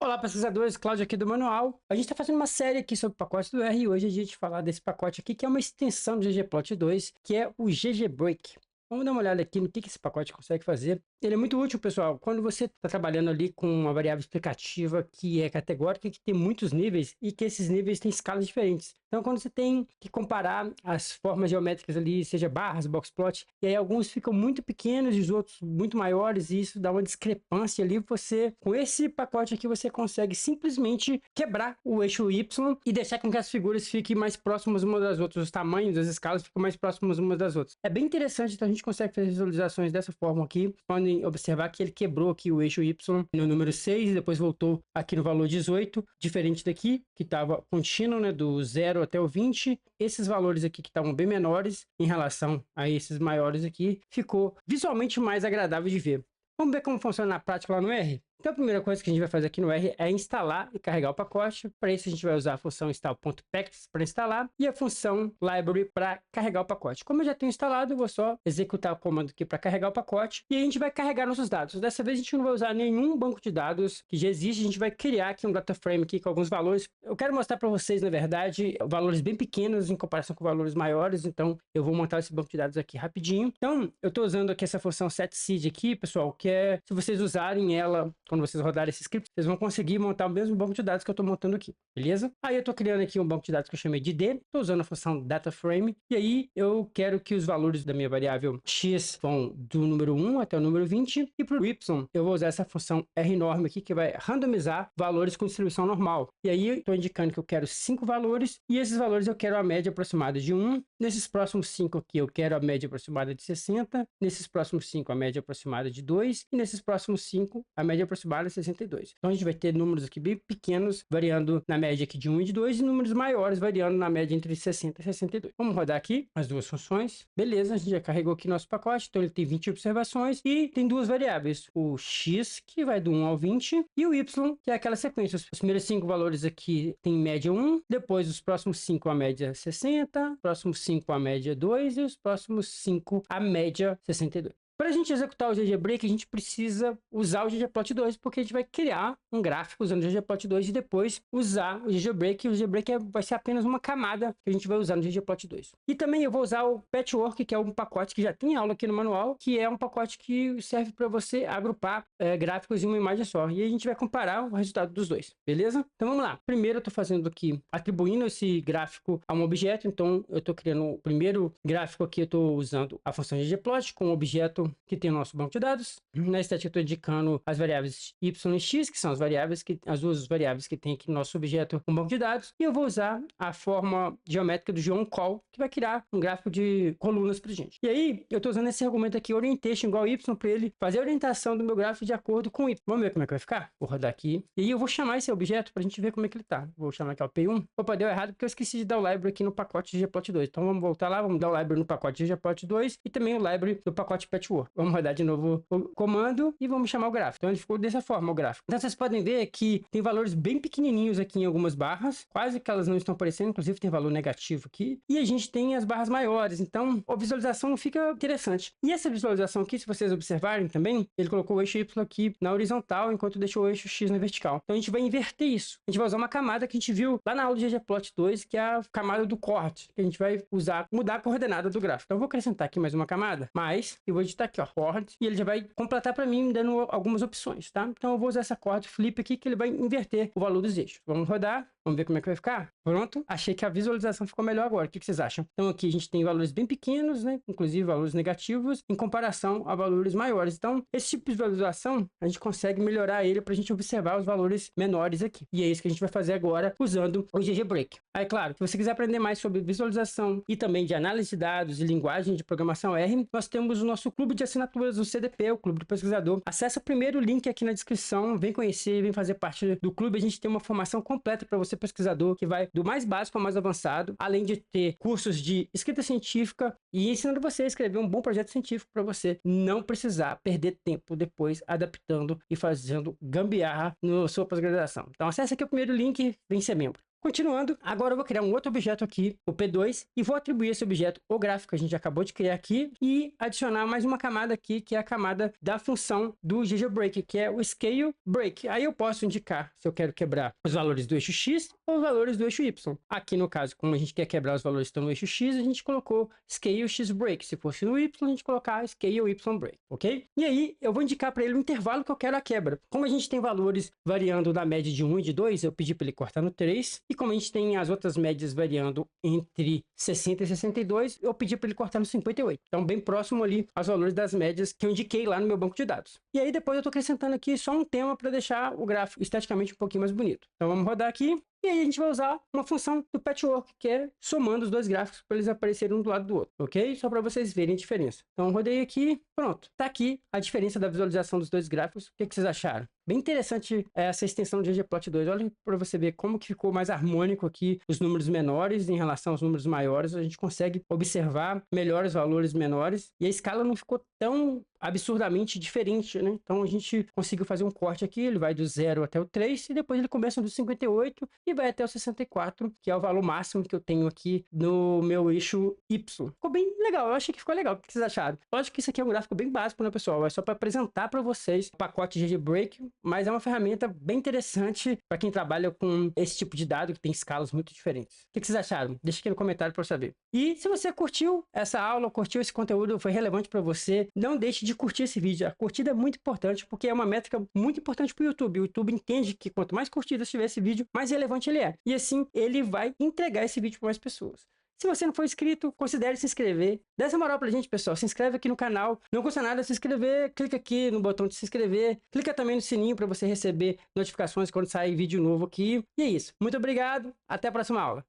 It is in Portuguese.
Olá, pesquisadores, Cláudio aqui do Manual. A gente está fazendo uma série aqui sobre pacotes do R e hoje a gente vai falar desse pacote aqui, que é uma extensão do ggplot2, que é o ggBreak. Vamos dar uma olhada aqui no que esse pacote consegue fazer. Ele é muito útil, pessoal, quando você está trabalhando ali com uma variável explicativa que é categórica, que tem muitos níveis e que esses níveis têm escalas diferentes. Então, quando você tem que comparar as formas geométricas ali, seja barras, boxplot, e aí alguns ficam muito pequenos e os outros muito maiores, e isso dá uma discrepância ali, você, com esse pacote aqui, você consegue simplesmente quebrar o eixo Y e deixar com que as figuras fiquem mais próximas umas das outras, os tamanhos das escalas ficam mais próximos umas das outras. É bem interessante, então a gente consegue fazer visualizações dessa forma aqui. Podem observar que ele quebrou aqui o eixo Y no número 6 e depois voltou aqui no valor 18, diferente daqui, que estava contínuo, né, do 0 até o 20. Esses valores aqui que estavam bem menores em relação a esses maiores aqui, ficou visualmente mais agradável de ver. Vamos ver como funciona na prática lá no R? Então a primeira coisa que a gente vai fazer aqui no R é instalar e carregar o pacote. Para isso a gente vai usar a função install.packages para instalar e a função library para carregar o pacote. Como eu já tenho instalado, eu vou só executar o comando aqui para carregar o pacote e a gente vai carregar nossos dados. Dessa vez a gente não vai usar nenhum banco de dados que já existe, a gente vai criar aqui um data frame aqui com alguns valores. Eu quero mostrar para vocês, na verdade, valores bem pequenos em comparação com valores maiores, então eu vou montar esse banco de dados aqui rapidinho. Então eu estou usando aqui essa função setSeed aqui, pessoal, que é, se vocês usarem ela quando vocês rodarem esse script, vocês vão conseguir montar o mesmo banco de dados que eu estou montando aqui, beleza? Aí eu estou criando aqui um banco de dados que eu chamei de D, estou usando a função DataFrame, e aí eu quero que os valores da minha variável X vão do número 1 até o número 20, e para o Y eu vou usar essa função RNorm aqui, que vai randomizar valores com distribuição normal. E aí eu estou indicando que eu quero 5 valores, e esses valores eu quero a média aproximada de 1, nesses próximos 5 aqui eu quero a média aproximada de 60, nesses próximos 5 a média aproximada de 2, e nesses próximos 5 a média aproximada de 62. Então a gente vai ter números aqui bem pequenos, variando na média aqui de 1 e de 2, e números maiores variando na média entre 60 e 62. Vamos rodar aqui as duas funções. Beleza, a gente já carregou aqui nosso pacote, então ele tem 20 observações e tem duas variáveis, o x, que vai do 1 ao 20, e o y, que é aquela sequência. Os primeiros 5 valores aqui tem média 1, depois os próximos 5 a média 60, próximos 5 a média 2 e os próximos 5 a média 62. Para a gente executar o ggBreak, a gente precisa usar o ggplot2, porque a gente vai criar um gráfico usando o ggplot2 e depois usar o ggBreak. O ggBreak vai ser apenas uma camada que a gente vai usar no ggplot2. E também eu vou usar o Patchwork, que é um pacote que já tem aula aqui no manual, que é um pacote que serve para você agrupar gráficos em uma imagem só. E a gente vai comparar o resultado dos dois, beleza? Então vamos lá. Primeiro eu estou fazendo aqui, atribuindo esse gráfico a um objeto. Então eu estou criando o primeiro gráfico aqui, eu estou usando a função ggplot com o objeto que tem o nosso banco de dados. Na estética eu estou indicando as variáveis y e x, que são as duas variáveis que tem aqui no nosso objeto com banco de dados. E eu vou usar a forma geométrica do geonCall, que vai criar um gráfico de colunas para gente. E aí eu estou usando esse argumento aqui, orientation igual y, para ele fazer a orientação do meu gráfico de acordo com y. Vamos ver como é que vai ficar? Vou rodar aqui. E aí eu vou chamar esse objeto para a gente ver como é que ele está. Vou chamar aqui o P1. Opa, deu errado porque eu esqueci de dar o library aqui no pacote ggplot2. Então vamos voltar lá, vamos dar o library no pacote ggplot2 e também o library do pacote Patchwork. Vamos rodar de novo o comando e vamos chamar o gráfico. Então ele ficou dessa forma, o gráfico. Então vocês podem ver que tem valores bem pequenininhos aqui em algumas barras, quase que elas não estão aparecendo, inclusive tem valor negativo aqui. E a gente tem as barras maiores, então a visualização fica interessante. E essa visualização aqui, se vocês observarem também, ele colocou o eixo Y aqui na horizontal, enquanto deixou o eixo X na vertical. Então a gente vai inverter isso. A gente vai usar uma camada que a gente viu lá na aula de ggplot2, que é a camada do corte, que a gente vai usar, mudar a coordenada do gráfico. Então eu vou acrescentar aqui mais uma camada, e vou editar aqui, ó, e ele já vai completar para mim, dando algumas opções, tá? Então eu vou usar essa chord flip aqui, que ele vai inverter o valor dos eixos. Vamos rodar, vamos ver como é que vai ficar. Pronto, achei que a visualização ficou melhor agora. O que vocês acham? Então aqui a gente tem valores bem pequenos, né? Inclusive valores negativos, em comparação a valores maiores. Então esse tipo de visualização, a gente consegue melhorar ele para a gente observar os valores menores aqui. E é isso que a gente vai fazer agora, usando o ggBreak. Aí, claro, se você quiser aprender mais sobre visualização e também de análise de dados e linguagem de programação R, nós temos o nosso clube de assinaturas do CDP, o Clube do Pesquisador. Acesse o primeiro link aqui na descrição, vem conhecer, vem fazer parte do clube. A gente tem uma formação completa para você, pesquisador, que vai do mais básico ao mais avançado, além de ter cursos de escrita científica e ensinando você a escrever um bom projeto científico para você não precisar perder tempo depois adaptando e fazendo gambiarra na sua pós-graduação. Então acesse aqui o primeiro link, vem ser membro. Continuando, agora eu vou criar um outro objeto aqui, o P2, e vou atribuir esse objeto o gráfico que a gente acabou de criar aqui e adicionar mais uma camada aqui, que é a camada da função do GGBreak, que é o Scale Break. Aí eu posso indicar se eu quero quebrar os valores do eixo X ou os valores do eixo Y. Aqui no caso, como a gente quer quebrar os valores que estão no eixo X, a gente colocou Scale X Break. Se fosse no Y, a gente colocar Scale Y Break, ok? E aí eu vou indicar para ele o intervalo que eu quero a quebra. Como a gente tem valores variando da média de 1 e de 2, eu pedi para ele cortar no 3. E como a gente tem as outras médias variando entre 60 e 62, eu pedi para ele cortar no 58. Então, bem próximo ali aos valores das médias que eu indiquei lá no meu banco de dados. E aí, depois eu estou acrescentando aqui só um tema para deixar o gráfico esteticamente um pouquinho mais bonito. Então, vamos rodar aqui. E aí a gente vai usar uma função do patchwork, que é somando os dois gráficos para eles aparecerem um do lado do outro, ok? Só para vocês verem a diferença. Então, rodei aqui, pronto. Tá aqui a diferença da visualização dos dois gráficos. O que vocês acharam? Bem interessante essa extensão de ggplot2. Olha para você ver como que ficou mais harmônico aqui os números menores em relação aos números maiores. A gente consegue observar melhor os valores menores e a escala não ficou tão absurdamente diferente, né? Então a gente conseguiu fazer um corte aqui, ele vai do 0 até o 3 e depois ele começa do 58 e vai até o 64, que é o valor máximo que eu tenho aqui no meu eixo Y. Ficou bem legal, eu achei que ficou legal. O que vocês acharam? Lógico que isso aqui é um gráfico bem básico, né, pessoal? É só para apresentar para vocês o pacote GGBreak, mas é uma ferramenta bem interessante para quem trabalha com esse tipo de dado que tem escalas muito diferentes. O que vocês acharam? Deixa aqui no comentário para eu saber. E se você curtiu essa aula, curtiu esse conteúdo, foi relevante para você, não deixe de curtir esse vídeo. A curtida é muito importante porque é uma métrica muito importante para o YouTube. O YouTube entende que quanto mais curtidas tiver esse vídeo, mais relevante ele é. E assim, ele vai entregar esse vídeo para mais pessoas. Se você não for inscrito, considere se inscrever. Dá essa moral pra gente, pessoal. Se inscreve aqui no canal. Não custa nada se inscrever. Clica aqui no botão de se inscrever. Clica também no sininho para você receber notificações quando sair vídeo novo aqui. E é isso. Muito obrigado. Até a próxima aula.